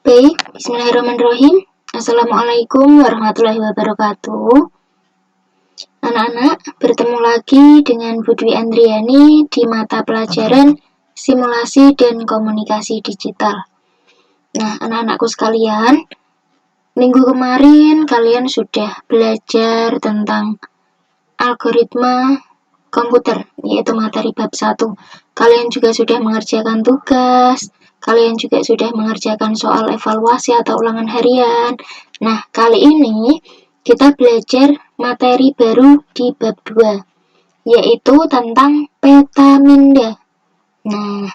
Baik, bismillahirrahmanirrahim. Assalamualaikum warahmatullahi wabarakatuh. Anak-anak, bertemu lagi dengan Bu Dwi Andriani di mata pelajaran Simulasi dan Komunikasi Digital. Nah, anak-anakku sekalian, minggu kemarin kalian sudah belajar tentang algoritma komputer, yaitu materi bab 1. Kalian juga sudah mengerjakan tugas, kalian juga sudah mengerjakan soal evaluasi atau ulangan harian. Nah, kali ini kita belajar materi baru di bab 2, yaitu tentang peta minda. Nah,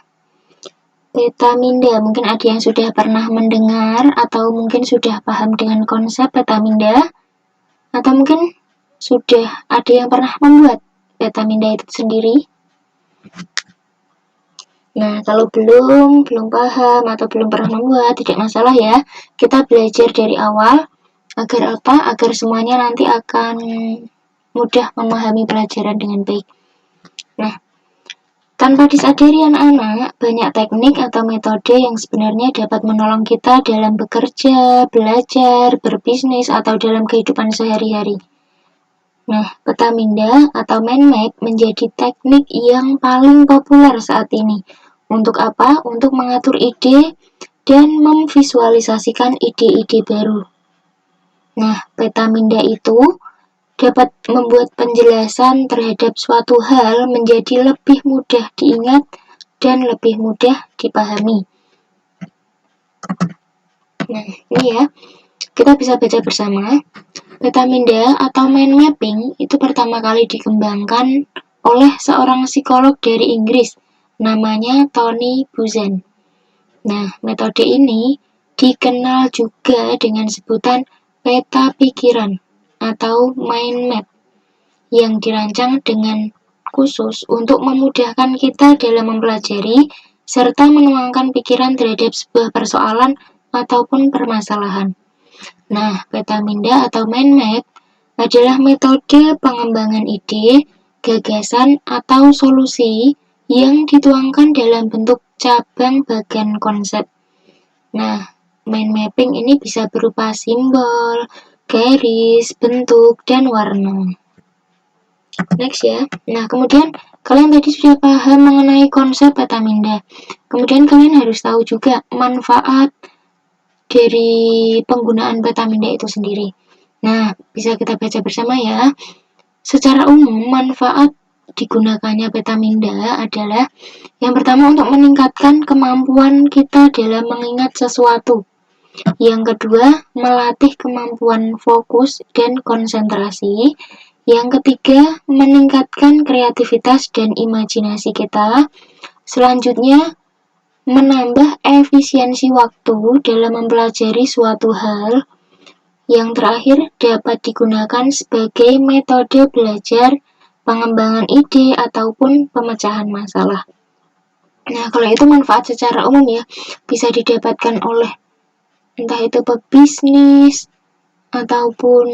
peta minda, mungkin ada yang sudah pernah mendengar atau mungkin sudah paham dengan konsep peta minda, atau mungkin sudah ada yang pernah membuat peta minda itu sendiri. Nah, kalau belum paham atau belum pernah membuat, tidak masalah ya. Kita belajar dari awal, agar apa? Agar semuanya nanti akan mudah memahami pelajaran dengan baik. Nah, tanpa disadari anak-anak, banyak teknik atau metode yang sebenarnya dapat menolong kita dalam bekerja, belajar, berbisnis, atau dalam kehidupan sehari-hari. Nah, peta minda atau mind map menjadi teknik yang paling populer saat ini. Untuk apa? Untuk mengatur ide dan memvisualisasikan ide-ide baru. Nah, peta minda itu dapat membuat penjelasan terhadap suatu hal menjadi lebih mudah diingat dan lebih mudah dipahami. Nah, ini ya, kita bisa baca bersama. Peta minda atau mind mapping itu pertama kali dikembangkan oleh seorang psikolog dari Inggris, namanya Tony Buzan. Nah, metode ini dikenal juga dengan sebutan peta pikiran atau mind map, yang dirancang dengan khusus untuk memudahkan kita dalam mempelajari serta menuangkan pikiran terhadap sebuah persoalan ataupun permasalahan. Nah, peta minda atau mind map adalah metode pengembangan ide, gagasan, atau solusi yang dituangkan dalam bentuk cabang bagan konsep. Nah, mind mapping ini bisa berupa simbol, garis, bentuk, dan warna. Next ya. Nah, kemudian kalian tadi sudah paham mengenai konsep peta minda. Kemudian kalian harus tahu juga manfaat dari penggunaan peta minda itu sendiri. Nah, bisa kita baca bersama ya. Secara umum, manfaat digunakannya peta minda adalah yang pertama untuk meningkatkan kemampuan kita dalam mengingat sesuatu. Yang kedua, melatih kemampuan fokus dan konsentrasi. Yang ketiga, meningkatkan kreativitas dan imajinasi kita. Selanjutnya, menambah efisiensi waktu dalam mempelajari suatu hal. Yang terakhir, dapat digunakan sebagai metode belajar, pengembangan ide, ataupun pemecahan masalah. Nah, kalau itu manfaat secara umum ya, bisa didapatkan oleh entah itu pebisnis ataupun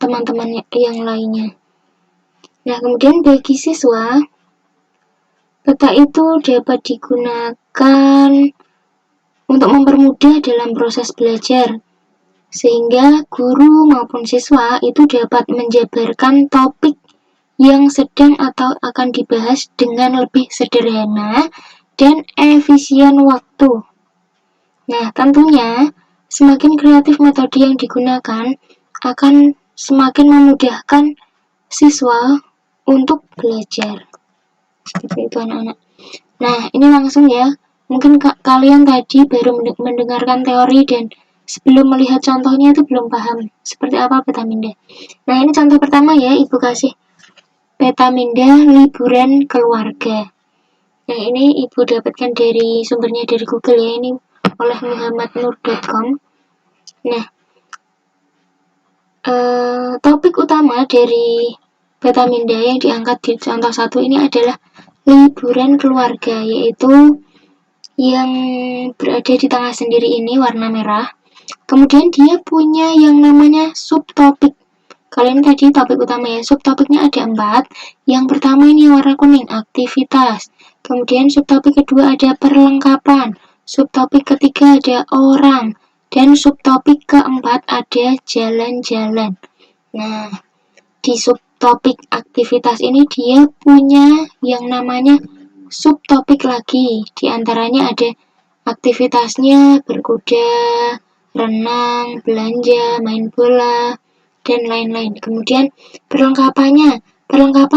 teman-teman yang lainnya. Nah, kemudian bagi siswa, peta itu dapat digunakan untuk mempermudah dalam proses belajar, sehingga guru maupun siswa itu dapat menjabarkan topik yang sedang atau akan dibahas dengan lebih sederhana dan efisien waktu. Nah, tentunya semakin kreatif metode yang digunakan akan semakin memudahkan siswa untuk belajar. Seperti itu anak-anak. Nah, ini langsung ya. Mungkin kalian tadi baru mendengarkan teori dan sebelum melihat contohnya itu belum paham seperti apa peta minda. Nah, ini contoh pertama ya, Ibu kasih. Peta minda liburan keluarga. Nah, ini Ibu dapatkan dari sumbernya dari Google ya, ini oleh muhammadnur.com. Nah, topik utama dari peta minda yang diangkat di contoh 1 ini adalah liburan keluarga, yaitu yang berada di tengah sendiri ini warna merah. Kemudian dia punya yang namanya subtopik. Kalau ini tadi topik utama ya, subtopiknya ada 4. Yang pertama ini warna kuning, aktivitas. Kemudian subtopik kedua ada perlengkapan. subtopik ketiga ada orang, dan subtopik keempat ada jalan-jalan. Nah, di subtopik aktivitas ini dia punya yang namanya subtopik lagi. Di antaranya ada aktivitasnya berkuda, renang, belanja, main bola, dan lain-lain. Kemudian perlengkapan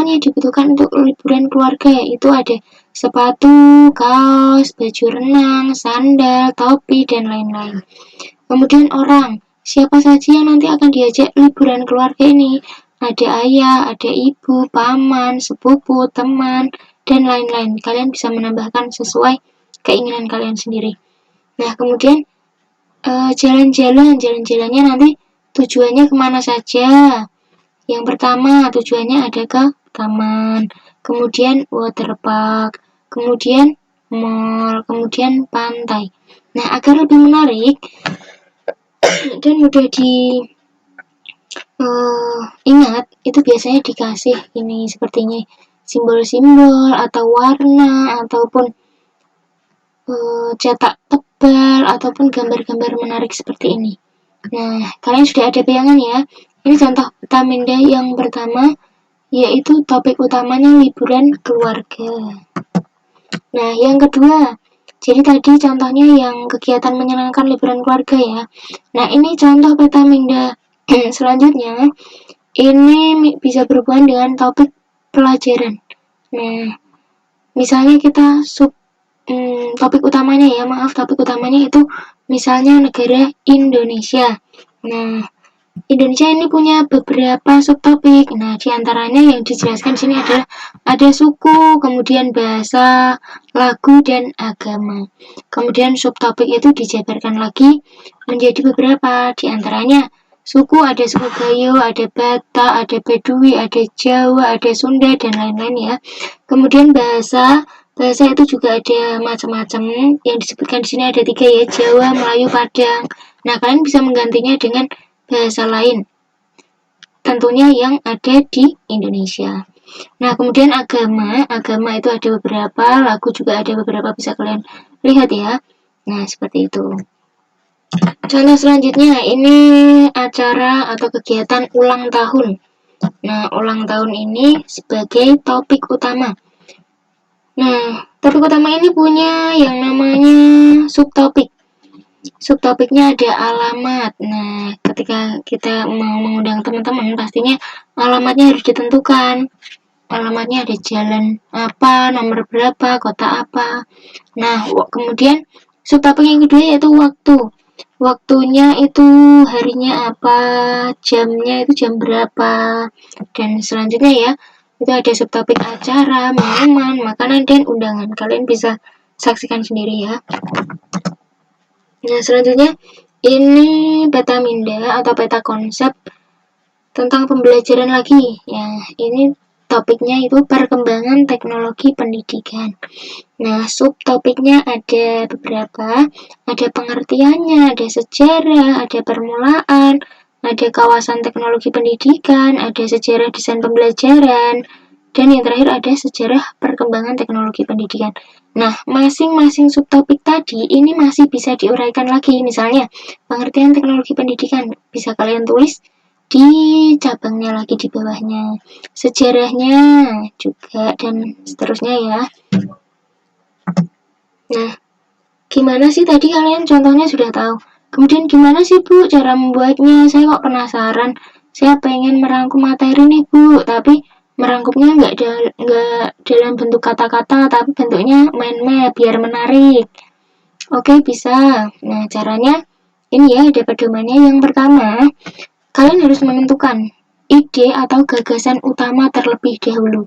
yang dibutuhkan untuk liburan keluarga itu ada sepatu, kaos, baju renang, sandal, topi, dan lain-lain. Kemudian orang, siapa saja yang nanti akan diajak liburan keluarga ini? Ada ayah, ada ibu, paman, sepupu, teman, dan lain-lain. Kalian bisa menambahkan sesuai keinginan kalian sendiri. Nah, kemudian jalan-jalannya nanti tujuannya kemana saja. Yang pertama tujuannya ada ke taman, kemudian waterpark, kemudian mall, kemudian pantai. Nah, agar lebih menarik dan mudah ingat, itu biasanya dikasih ini sepertinya simbol-simbol atau warna ataupun cetak tebal ataupun gambar-gambar menarik seperti ini. Nah, kalian sudah ada bayangan ya. Ini contoh Petamenda yang pertama, yaitu topik utamanya liburan keluarga. Nah, yang kedua, jadi tadi contohnya yang kegiatan menyenangkan liburan keluarga ya. Nah, ini contoh Petamenda. Selanjutnya, ini bisa berhubungan dengan topik pelajaran. Nah, misalnya kita topik utamanya itu misalnya negara Indonesia. Nah, Indonesia ini punya beberapa subtopik. Nah, diantaranya yang dijelaskan di sini adalah ada suku, kemudian bahasa, lagu, dan agama. Kemudian subtopik itu dijabarkan lagi menjadi beberapa. Diantaranya suku ada suku Gayo, ada Batak, ada Bedui, ada Jawa, ada Sunda, dan lain-lain ya. Kemudian bahasa itu juga ada macam-macam. Yang disebutkan di sini ada 3 ya, Jawa, Melayu, Padang. Nah, kalian bisa menggantinya dengan bahasa lain, tentunya yang ada di Indonesia. Nah, kemudian agama itu ada beberapa, lagu juga ada beberapa, bisa kalian lihat ya. Nah, seperti itu. Contoh selanjutnya, ini acara atau kegiatan ulang tahun. Nah, ulang tahun ini sebagai topik utama. Nah, topik utama ini punya yang namanya subtopik. Subtopiknya ada alamat. Nah, ketika kita mau mengundang teman-teman, pastinya alamatnya harus ditentukan. Alamatnya ada jalan apa, nomor berapa, kota apa. Nah, kemudian subtopik yang kedua yaitu waktu. Waktunya itu harinya apa, jamnya itu jam berapa. Dan selanjutnya ya, itu ada subtopik acara, minuman, makanan, dan undangan. Kalian bisa saksikan sendiri ya. Nah, selanjutnya ini Petamenda atau peta konsep tentang pembelajaran lagi. Ya, ini topiknya itu perkembangan teknologi pendidikan. Nah, subtopiknya ada beberapa, ada pengertiannya, ada sejarah, ada permulaan, ada kawasan teknologi pendidikan, ada sejarah desain pembelajaran, dan yang terakhir ada sejarah perkembangan teknologi pendidikan. Nah, masing-masing subtopik tadi ini masih bisa diuraikan lagi. Misalnya, pengertian teknologi pendidikan bisa kalian tulis di cabangnya lagi di bawahnya. Sejarahnya juga dan seterusnya ya. Nah, gimana sih tadi kalian contohnya sudah tahu. Kemudian gimana sih Bu cara membuatnya? Saya kok penasaran. Saya pengen merangkum materi nih Bu, tapi merangkumnya nggak dalam bentuk kata-kata, tapi bentuknya mind map biar menarik. Oke, bisa. Nah, caranya ini ya, ada pedomannya. Yang pertama, kalian harus menentukan ide atau gagasan utama terlebih dahulu.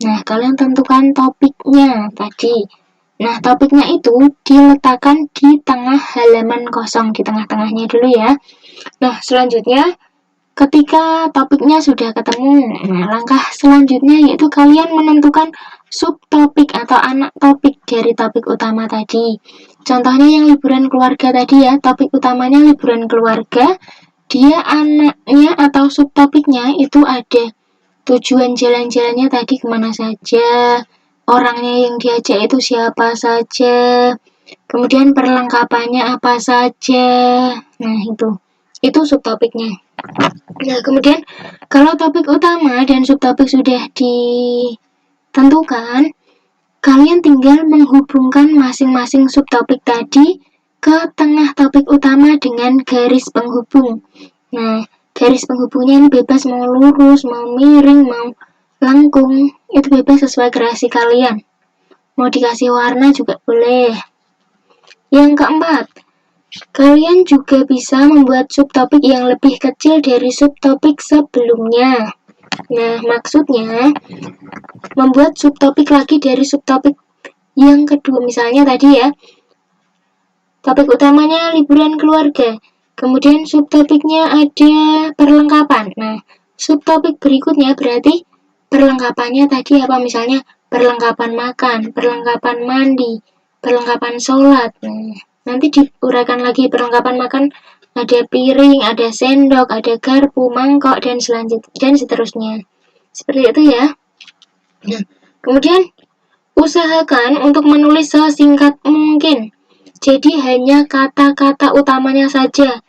Nah, kalian tentukan topiknya tadi. Nah, topiknya itu diletakkan di tengah halaman kosong, di tengah-tengahnya dulu ya. Nah, selanjutnya ketika topiknya sudah ketemu, nah langkah selanjutnya yaitu kalian menentukan subtopik atau anak topik dari topik utama tadi. Contohnya yang liburan keluarga tadi ya, topik utamanya liburan keluarga, dia anaknya atau subtopiknya itu ada tujuan jalan-jalannya tadi kemana saja, orangnya yang diajak itu siapa saja, Kemudian perlengkapannya apa saja. Nah, itu subtopiknya. Nah, kemudian kalau topik utama dan subtopik sudah ditentukan, kalian tinggal menghubungkan masing-masing subtopik tadi ke tengah topik utama dengan garis penghubung. Nah, garis penghubungnya ini bebas mau lurus, mau miring, mau lengkung, itu bebas sesuai kreasi kalian. Mau dikasih warna juga boleh. Yang keempat, kalian juga bisa membuat subtopik yang lebih kecil dari subtopik sebelumnya. Nah, maksudnya membuat subtopik lagi dari subtopik yang kedua. Misalnya tadi ya, topik utamanya liburan keluarga. Kemudian subtopiknya ada perlengkapan. Nah, subtopik berikutnya berarti perlengkapannya tadi apa? Misalnya perlengkapan makan, perlengkapan mandi, perlengkapan sholat. Nah, nanti diuraikan lagi perlengkapan makan, ada piring, ada sendok, ada garpu, mangkok, dan seterusnya. Seperti itu ya. Nah, kemudian usahakan untuk menulis sesingkat mungkin. Jadi hanya kata-kata utamanya saja.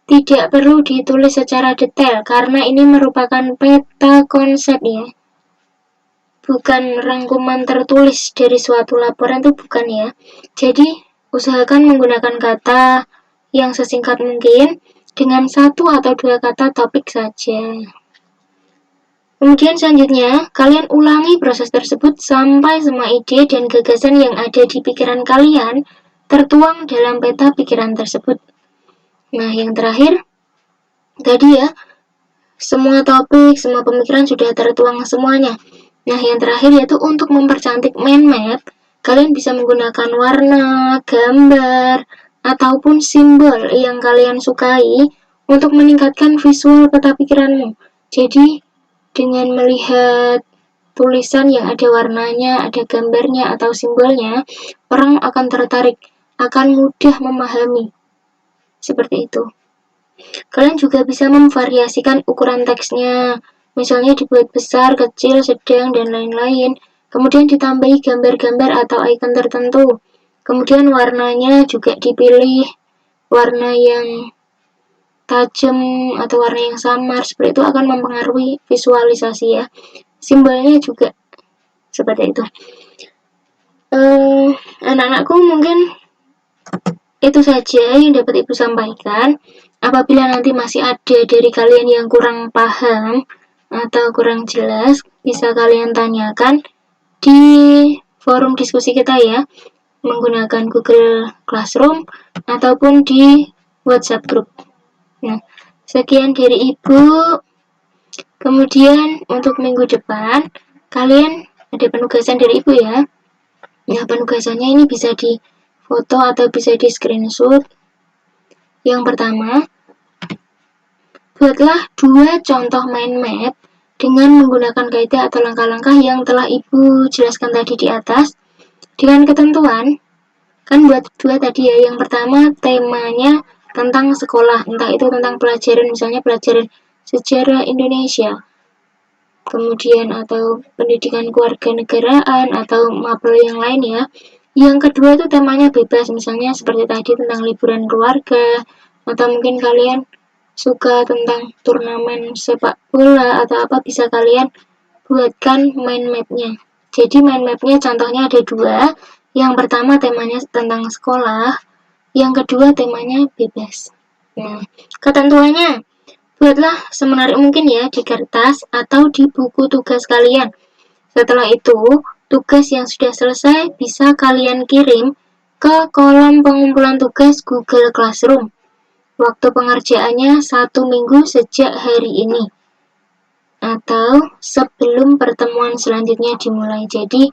Tidak perlu ditulis secara detail karena ini merupakan peta konsep ya. Bukan rangkuman tertulis dari suatu laporan, itu bukan ya. Jadi usahakan menggunakan kata yang sesingkat mungkin dengan 1 atau 2 kata topik saja. Kemudian selanjutnya, kalian ulangi proses tersebut sampai semua ide dan gagasan yang ada di pikiran kalian tertuang dalam peta pikiran tersebut. Nah, yang terakhir, tadi ya, semua topik, semua pemikiran sudah tertuang semuanya. Nah, yang terakhir yaitu untuk mempercantik mind map, kalian bisa menggunakan warna, gambar, ataupun simbol yang kalian sukai untuk meningkatkan visual peta pikiranmu. Jadi, dengan melihat tulisan yang ada warnanya, ada gambarnya, atau simbolnya, orang akan tertarik, akan mudah memahami. Seperti itu. Kalian juga bisa memvariasikan ukuran teksnya, misalnya dibuat besar, kecil, sedang, dan lain-lain. Kemudian ditambahi gambar-gambar atau icon tertentu. Kemudian warnanya juga dipilih warna yang tajam atau warna yang samar. Seperti itu akan mempengaruhi visualisasi ya. Simbolnya juga seperti itu. Anak-anakku mungkin itu saja yang dapat Ibu sampaikan. Apabila nanti masih ada dari kalian yang kurang paham atau kurang jelas, bisa kalian tanyakan di forum diskusi kita ya, menggunakan Google Classroom ataupun di WhatsApp group. Nah, sekian dari Ibu. Kemudian untuk minggu depan, kalian ada penugasan dari Ibu ya. Nah, penugasannya ini bisa di foto atau bisa di screenshot. Yang pertama, buatlah 2 contoh mind map dengan menggunakan kaidah atau langkah-langkah yang telah Ibu jelaskan tadi di atas. Dengan ketentuan, kan buat 2 tadi ya. Yang pertama temanya tentang sekolah, entah itu tentang pelajaran, misalnya pelajaran sejarah Indonesia, kemudian atau pendidikan kewarganegaraan atau mapel yang lain ya. Yang kedua itu temanya bebas, misalnya seperti tadi tentang liburan keluarga, atau mungkin kalian suka tentang turnamen sepak bola atau apa, bisa kalian buatkan mind mapnya. Jadi mind mapnya contohnya ada 2. Yang pertama temanya tentang sekolah, yang kedua temanya bebas. Nah, ketentuannya buatlah semenarik mungkin ya di kertas atau di buku tugas kalian. Setelah itu, tugas yang sudah selesai bisa kalian kirim ke kolom pengumpulan tugas Google Classroom. Waktu pengerjaannya 1 minggu sejak hari ini atau sebelum pertemuan selanjutnya dimulai. Jadi,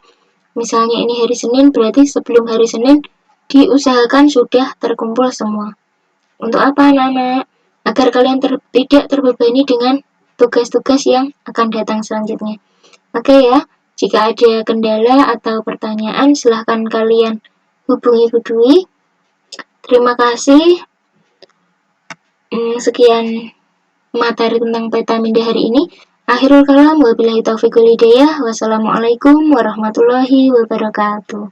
misalnya ini hari Senin, berarti sebelum hari Senin diusahakan sudah terkumpul semua. Untuk apa anak-anak? Agar kalian tidak terbebani dengan tugas-tugas yang akan datang selanjutnya. Oke ya, jika ada kendala atau pertanyaan, silahkan kalian hubungi Bu Dwi. Terima kasih. Sekian materi tentang peta minda hari ini. Akhirul kalam, wabillahi taufiq wal hidayah. Wassalamualaikum warahmatullahi wabarakatuh.